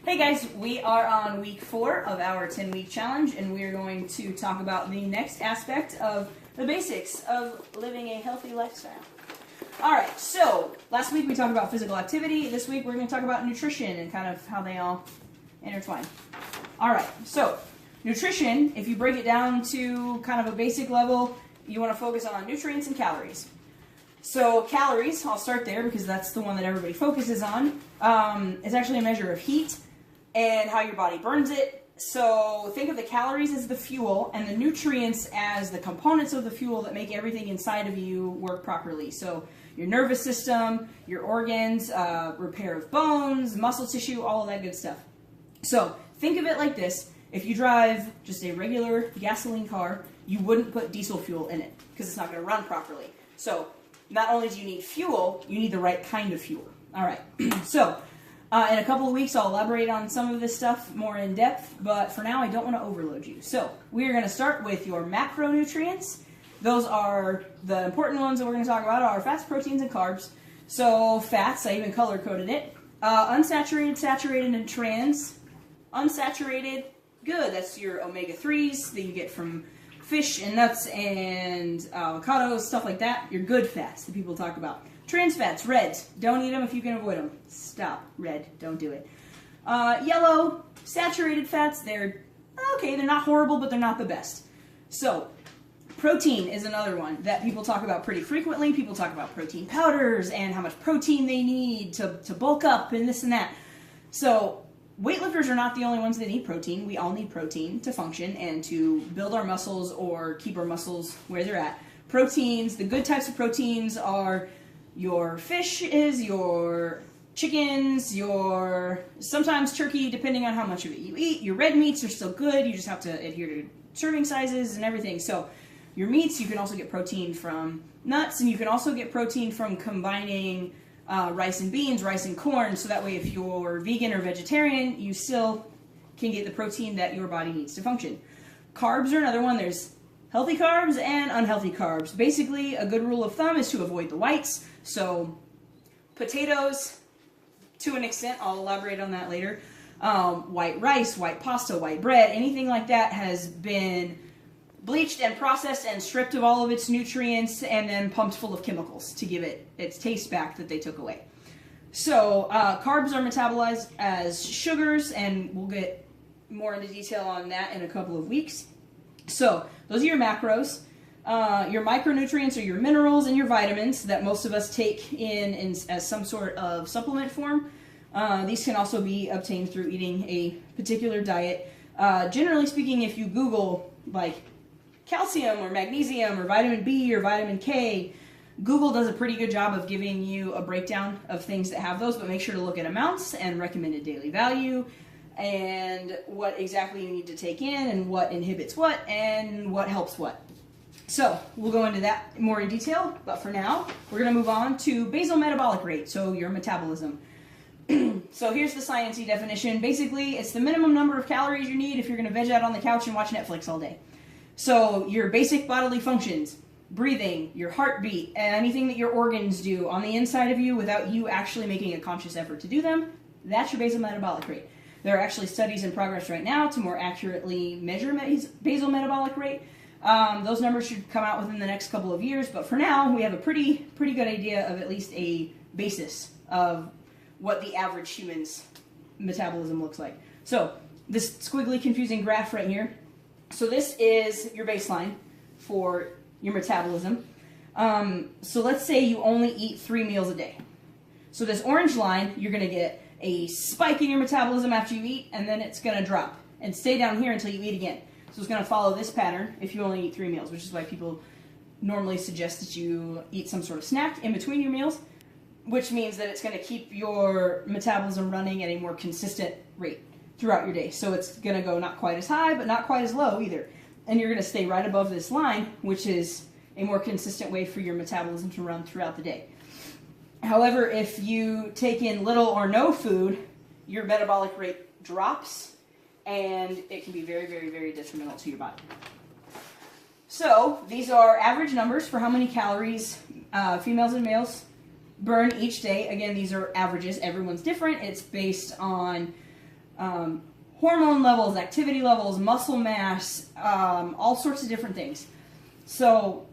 Hey guys, we are on week 4 of our 10-week challenge, and we are going to talk about the next aspect of the basics of living a healthy lifestyle. Alright, so last week we talked about physical activity. This week we're going to talk about nutrition and kind of how they all intertwine. Alright, so nutrition, if you break it down to kind of a basic level, you want to focus on nutrients and calories. So calories, I'll start there because that's the one that everybody focuses on. It's actually a measure of heat and how your body burns it. So think of the calories as the fuel and the nutrients as the components of the fuel that make everything inside of you work properly. So your nervous system, your organs, repair of bones, muscle tissue, all of that good stuff. So think of it like this. If you drive just a regular gasoline car, you wouldn't put diesel fuel in it because it's not going to run properly. So not only do you need fuel, you need the right kind of fuel. All right, so in a couple of weeks, I'll elaborate on some of this stuff more in depth, but for now, I don't want to overload you. So we are going to start with your macronutrients. Those are the important ones that we're going to talk about are fats, proteins, and carbs. So fats, I even color-coded it. Unsaturated, saturated, and trans. Unsaturated, good. That's your omega-3s that you get from fish and nuts and avocados, stuff like that. Your good fats that people talk about. Trans fats, reds, don't eat them if you can avoid them. Stop, red, don't do it. Yellow, saturated fats, they're okay, they're not horrible, but they're not the best. So, protein is another one that people talk about pretty frequently. People talk about protein powders and how much protein they need to bulk up and this and that. So, weightlifters are not the only ones that need protein. We all need protein to function and to build our muscles or keep our muscles where they're at. Proteins, the good types of proteins are your fish, your chickens, your sometimes turkey, depending on how much of it you eat. Your red meats are still good. You just have to adhere to serving sizes and everything. So your meats, you can also get protein from nuts, and you can also get protein from combining rice and beans, rice and corn, so that way if you're vegan or vegetarian, you still can get the protein that your body needs to function. Carbs are another one. There's healthy carbs and unhealthy carbs. Basically, a good rule of thumb is to avoid the whites. So potatoes, to an extent, I'll elaborate on that later. White rice, white pasta, white bread, anything like that has been bleached and processed and stripped of all of its nutrients and then pumped full of chemicals to give it its taste back that they took away. So carbs are metabolized as sugars, and we'll get more into detail on that in a couple of weeks. So those are your macros. Your micronutrients are your minerals and your vitamins that most of us take in as some sort of supplement form. These can also be obtained through eating a particular diet. Generally speaking, if you Google like calcium or magnesium or vitamin B or vitamin K, Google does a pretty good job of giving you a breakdown of things that have those, but make sure to look at amounts and recommended daily value and what exactly you need to take in and what inhibits what and what helps what. So we'll go into that more in detail, but for now, we're going to move on to basal metabolic rate, so your metabolism. So here's the sciencey definition. Basically, it's the minimum number of calories you need if you're going to veg out on the couch and watch Netflix all day. So your basic bodily functions, breathing, your heartbeat, anything that your organs do on the inside of you without you actually making a conscious effort to do them, that's your basal metabolic rate. There are actually studies in progress right now to more accurately measure basal metabolic rate. Those numbers should come out within the next couple of years, but for now, we have a pretty good idea of at least a basis of what the average human's metabolism looks like. So this squiggly, confusing graph right here. So this is your baseline for your metabolism. So let's say you only eat 3 meals a day. So this orange line, you're going to get a spike in your metabolism after you eat, and then it's going to drop and stay down here until you eat again. So it's going to follow this pattern if you only eat 3 meals, which is why people normally suggest that you eat some sort of snack in between your meals, which means that it's going to keep your metabolism running at a more consistent rate throughout your day. So it's going to go not quite as high, but not quite as low either. And you're going to stay right above this line, which is a more consistent way for your metabolism to run throughout the day. However, if you take in little or no food, your metabolic rate drops, and it can be very, very, very detrimental to your body. So these are average numbers for how many calories females and males burn each day. Again, these are averages. Everyone's different. It's based on hormone levels, activity levels, muscle mass, all sorts of different things. So,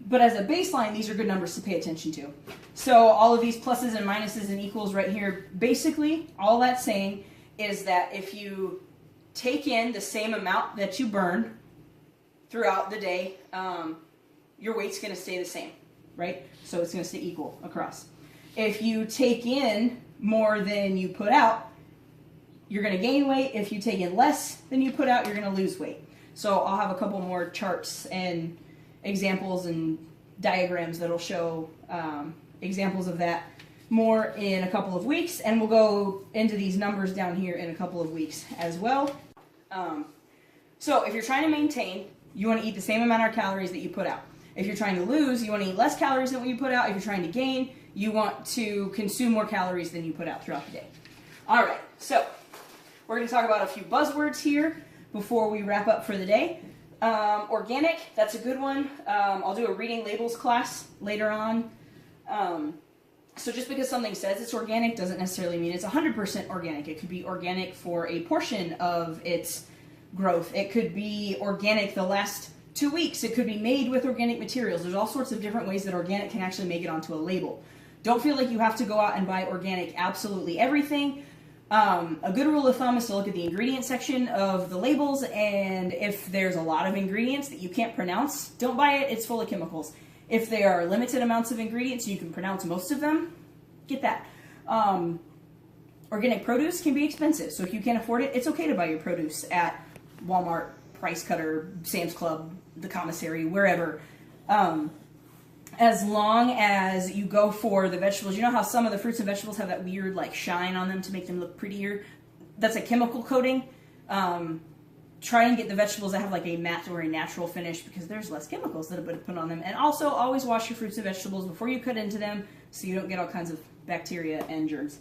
but as a baseline, these are good numbers to pay attention to. So all of these pluses and minuses and equals right here, basically all that's saying is that if you take in the same amount that you burn throughout the day, your weight's going to stay the same, right? So it's going to stay equal across. If you take in more than you put out, you're going to gain weight. If you take in less than you put out, you're going to lose weight. So I'll have a couple more charts and examples and diagrams that'll show examples of that more in a couple of weeks, and we'll go into these numbers down here in a couple of weeks as well. So if you're trying to maintain, you want to eat the same amount of calories that you put out. If you're trying to lose, you want to eat less calories than what you put out. If you're trying to gain, you want to consume more calories than you put out throughout the day. All right, so we're going to talk about a few buzzwords here before we wrap up for the day. Organic, that's a good one. I'll do a reading labels class later on. So just because something says it's organic doesn't necessarily mean it's 100% organic. It could be organic for a portion of its growth. It could be organic the last 2 weeks. It could be made with organic materials. There's all sorts of different ways that organic can actually make it onto a label. Don't feel like you have to go out and buy organic absolutely everything. A good rule of thumb is to look at the ingredient section of the labels, and if there's a lot of ingredients that you can't pronounce, don't buy it. It's full of chemicals. If there are limited amounts of ingredients, you can pronounce most of them, get that. Organic produce can be expensive, so if you can't afford it, it's okay to buy your produce at Walmart, Price Cutter, Sam's Club, the commissary, wherever. As long as you go for the vegetables, you know how some of the fruits and vegetables have that weird like shine on them to make them look prettier? That's a chemical coating. Try and get the vegetables that have like a matte or a natural finish because there's less chemicals that have been put on them. And also always wash your fruits and vegetables before you cut into them so you don't get all kinds of bacteria and germs.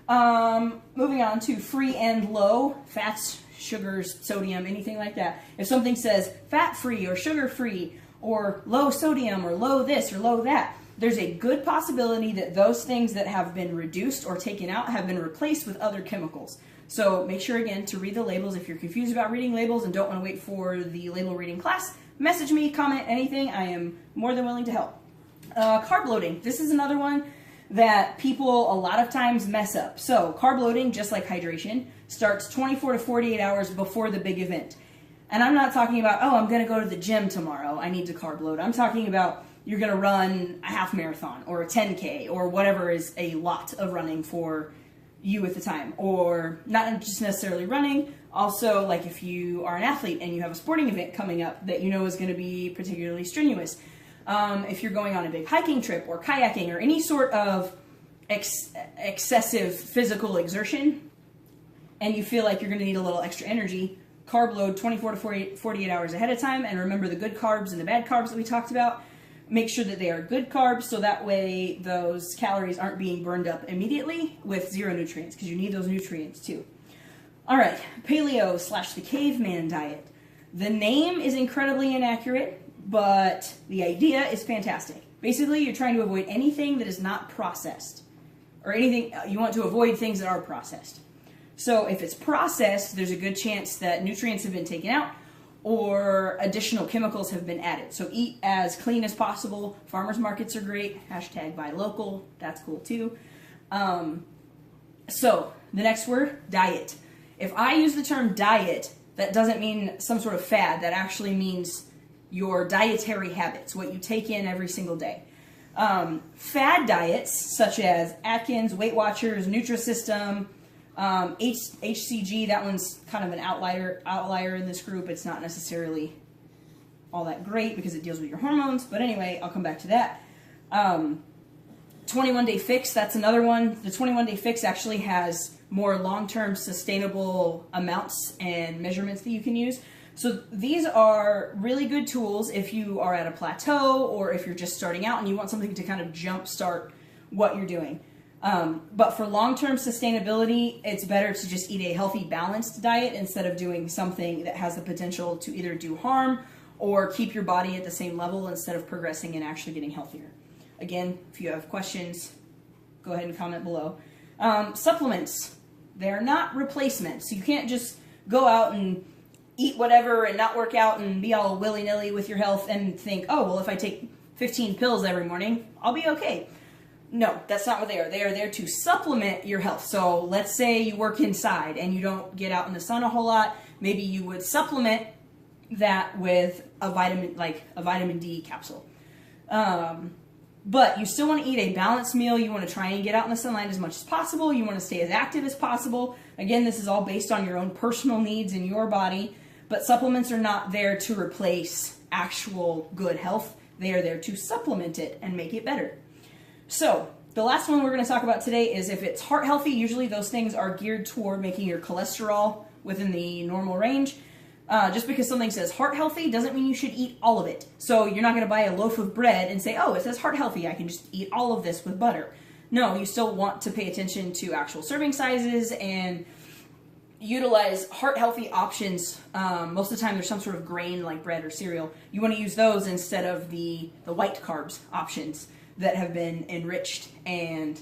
Moving on to free and low, fats, sugars, sodium, anything like that. If something says fat-free or sugar-free or low sodium or low this or low that, there's a good possibility that those things that have been reduced or taken out have been replaced with other chemicals. So make sure, again, to read the labels. If you're confused about reading labels and don't want to wait for the label reading class, message me, comment, anything. I am more than willing to help. Carb loading. This is another one that people a lot of times mess up. So carb loading, just like hydration, starts 24 to 48 hours before the big event. And I'm not talking about, oh, I'm going to go to the gym tomorrow, I need to carb load. I'm talking about you're going to run a half marathon or a 10K or whatever is a lot of running for you at the time. Or not just necessarily running, also like if you are an athlete and you have a sporting event coming up that you know is going to be particularly strenuous. If you're going on a big hiking trip or kayaking or any sort of excessive physical exertion and you feel like you're going to need a little extra energy, carb load 24 to 48 hours ahead of time, and remember the good carbs and the bad carbs that we talked about. Make sure that they are good carbs so that way those calories aren't being burned up immediately with zero nutrients, because you need those nutrients too. All right, paleo / the caveman diet. The name is incredibly inaccurate, but the idea is fantastic. Basically, you're trying to avoid anything that is not processed, or anything, you want to avoid things that are processed. So if it's processed, there's a good chance that nutrients have been taken out or additional chemicals have been added. So eat as clean as possible. Farmers markets are great. # buy local. That's cool too. So the next word, diet. If I use the term diet, that doesn't mean some sort of fad. That actually means your dietary habits, what you take in every single day. Fad diets such as Atkins, Weight Watchers, Nutrisystem, HCG, that one's kind of an outlier in this group. It's not necessarily all that great because it deals with your hormones, but anyway, I'll come back to that. 21 Day Fix, that's another one. The 21 Day Fix actually has more long-term sustainable amounts and measurements that you can use. So these are really good tools if you are at a plateau or if you're just starting out and you want something to kind of jumpstart what you're doing. But for long-term sustainability, it's better to just eat a healthy, balanced diet instead of doing something that has the potential to either do harm or keep your body at the same level instead of progressing and actually getting healthier. Again, if you have questions, go ahead and comment below. Supplements. They're not replacements. You can't just go out and eat whatever and not work out and be all willy-nilly with your health and think, oh, well, if I take 15 pills every morning, I'll be okay. No, that's not what they are. They are there to supplement your health. So let's say you work inside and you don't get out in the sun a whole lot. Maybe you would supplement that with a vitamin D capsule. But you still want to eat a balanced meal. You want to try and get out in the sunlight as much as possible. You want to stay as active as possible. Again, this is all based on your own personal needs in your body. But supplements are not there to replace actual good health. They are there to supplement it and make it better. So the last one we're going to talk about today is if it's heart healthy. Usually those things are geared toward making your cholesterol within the normal range. Just because something says heart healthy doesn't mean you should eat all of it. So you're not going to buy a loaf of bread and say, oh, it says heart healthy, I can just eat all of this with butter. No, you still want to pay attention to actual serving sizes and utilize heart healthy options. Most of the time there's some sort of grain like bread or cereal. You want to use those instead of the white carbs options that have been enriched and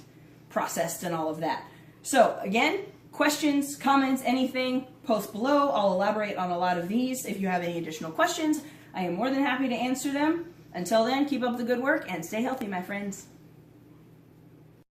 processed and all of that. So again, questions, comments, anything, post below. I'll elaborate on a lot of these. If you have any additional questions, I am more than happy to answer them. Until then, keep up the good work and stay healthy, my friends.